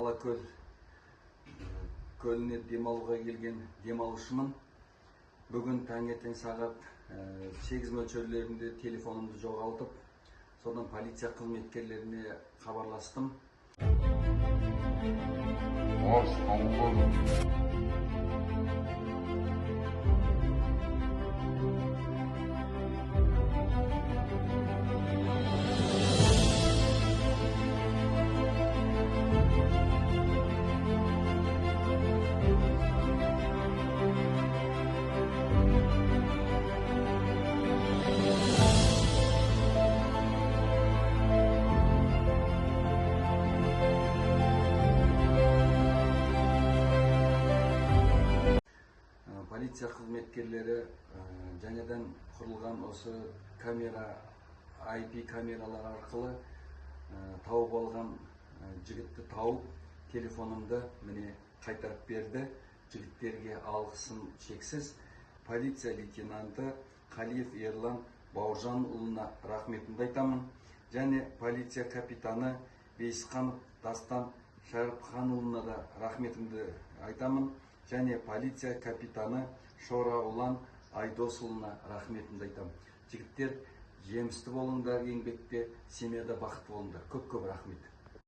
Алакөл көліне демалуға келген демалушымын. Бүгін таңертең сағат 8 мөлшерлерінде телефонымды жоғалтып, содан полиция қызметкерлеріне хабарластым. Полиция қызметкерлері жаңадан құрылған осы IP камералар арқылы тауып алған жігітті тауып, телефонымды міне қайтарып берді. Жігіттерге алғысым шексіз. Полиция лейтенанты Қалиев Ерлан Бауыржанұлына рахметімді айтамын. Және полиция капитаны Бейсқанов Дастан Шәріпханұлына да рахметімді айтамын. Және полиция капитаны Шора Улан Айдосұлына рахметімді айтамын. Жігіттер, жемісті болыңдар еңбекте, семьяда бақытты болыңдар. Көп-көп рахмет.